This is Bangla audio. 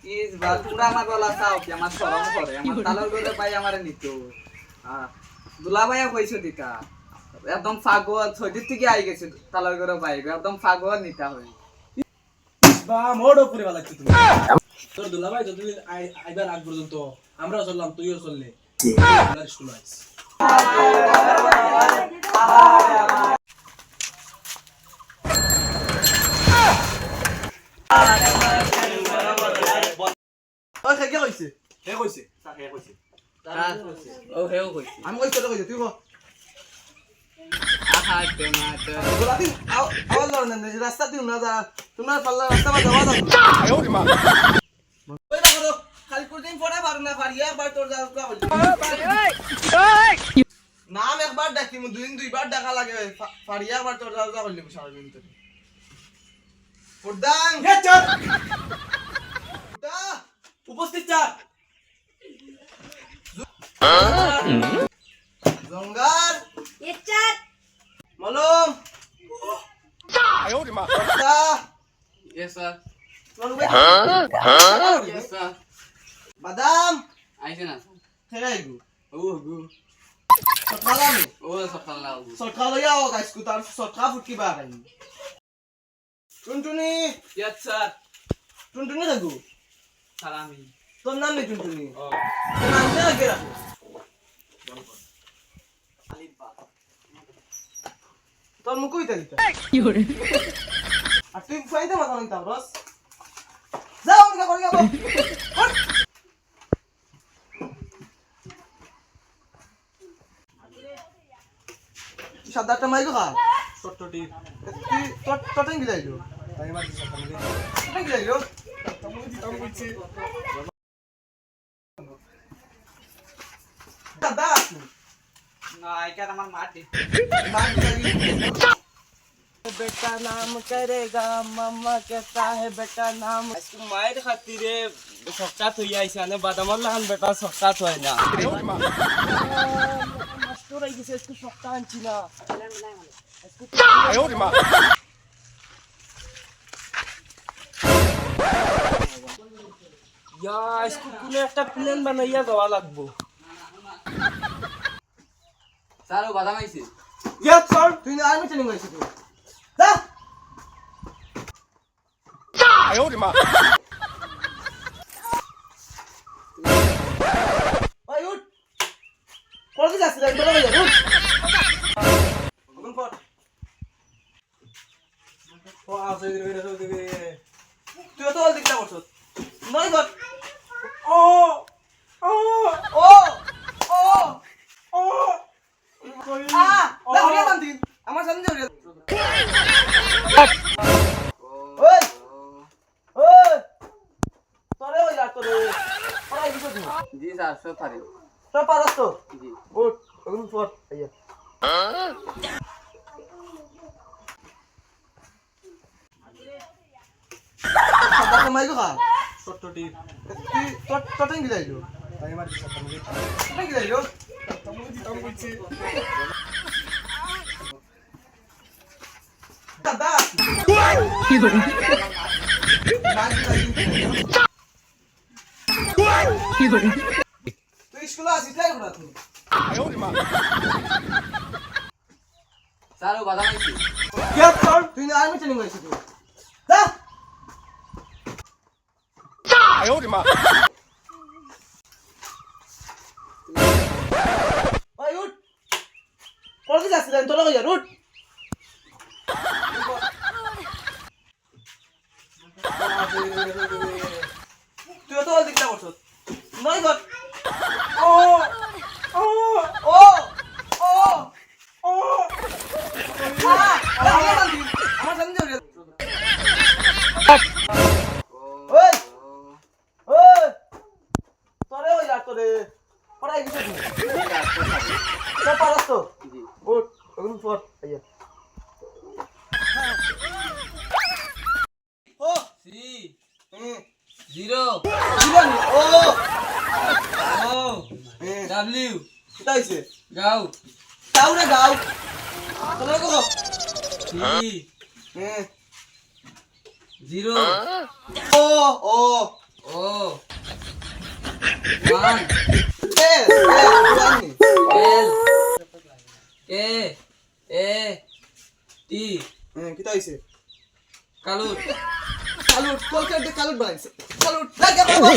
ইস বা তোমরা আমার বলা চাও কি আমার শরম করে আমার তালার গলে ভাই আমারে নিত দুলা ভাইয়া কইছো দিতা একদম পাগল ছয়দিন থেকে আই গেছে তালার গলে ভাই একদম পাগল নিতা হয় বা মোড় উপরে বালা কি তুমি তোর দুলাভাই তো তুমি আইবার আগ পর্যন্ত আমরাও চললাম তুইও চললে স্কুল আইস ওই কে কইছে হে কইছে তাকে কইছে ও হেও কইছে আমি কইছে তো কইছে তুই কো আহা টমাটো গোলাপি আওয়াজ লড় না রাস্তা দিও না যা তোমার পাল্লা রাস্তা বা যাওয়া দাও ওই দেখো খালি কোদিন পড়ে পার না পারি একবার তোর যাও কা বলি নাম একবার ডাকি মু দুইবার ডাকা লাগে পারি একবার তোর যাও কা বলি সারা দিন তো পড়দাং হে চল দা উপস্থিত চা জঙ্গার ইচ্ছাত মলম দা ইয়েস স্যার ইয়েস স্যার বাদাম আইছে না খেলাই গু ও গু সকালামি ও সকাল না সকাল ইয়াও গাইস কু তার সকাল ফুটকি বা গাই টুনটুনি ইয়েস স্যার টুনটুনি লাগু সালামি তোর নাম নেই টুনটুনি ও তোর নাম না আগে রাখো তোর মুখ কইতা দিতা কি করে আর তুই ফাইদা মাথা নিতাম রস যাও নিকা করে যাবো সাদাটা মাইগো খা ছোট্টটি তুই টটেন গিলাইলো তাই মার সকালে টটেন গিলাইলো দাদা না আইকার আমার মাটি बेटा नाम करेगा मम्मा कहता है बेटा नाम इसको मायर खातिरे सख्त होई आइसा ने बादामर लहान बेटा सख्त होय ना मास्टर आई गइसे इसको सख्त आनছি না या इसको কোনো একটা প্ল্যান বানাইয়া দেওয়া লাগবো স্যার ও বাদাম আইছে ইয়া স্যার তুই না আর্মি ট্রেনিং হইছিস তুই যা ওই উঠ কোথায় যাচ্ছিস রে তোরা যাই উঠ ওখান পর ও আছে রে তুই তো বল দেখতে করছস নয় গট ও ও ও ও ও আ না হরিয়া বান্দিন আমার সামনে হরিয়া ওই ওই তোরে ওই আর তোরে পড়াই দিছ তুই জি স্যার সব পারি সব পারছ তো জি উঠ ওখান পর আইয়া সাদা মাইগো খা ছোট্টটি তুই টটেন গিলাইলো তাই মার সকালে টটেন গিলাইলো দাদা কি করে কি করে তুই স্কুলে আসিস নাই না তুই স্যার ও বাদাম আইছে কে স্যার তুই না আর্মি ট্রেনিং হইছিস তুই যা ওই উঠ কোথায় যাচ্ছিস রে তোরা কই উঠ তুই তো বল দেখতে করছস নয় গট ও ও ও ও ও আ না হরিয়া বান্দিন আমার সামনে হরিয়া ওই ওই তোরে ওই আর তোরে পড়াই দিছ তুই সব পারছ তো জি উঠ ওখান পর আইয়া ও সি হুম 0 জীবন ও ও হুম ডব্লিউ কোথায় হইছে গাও গাও রে গাও তোরা কো সি হুম 0 ও ও ও মান এ পুরানি এল এ এ টি কিতা হইছে কালুট কালুট কলকাতা কালুট বানাইছে কালুট লাগা বাবা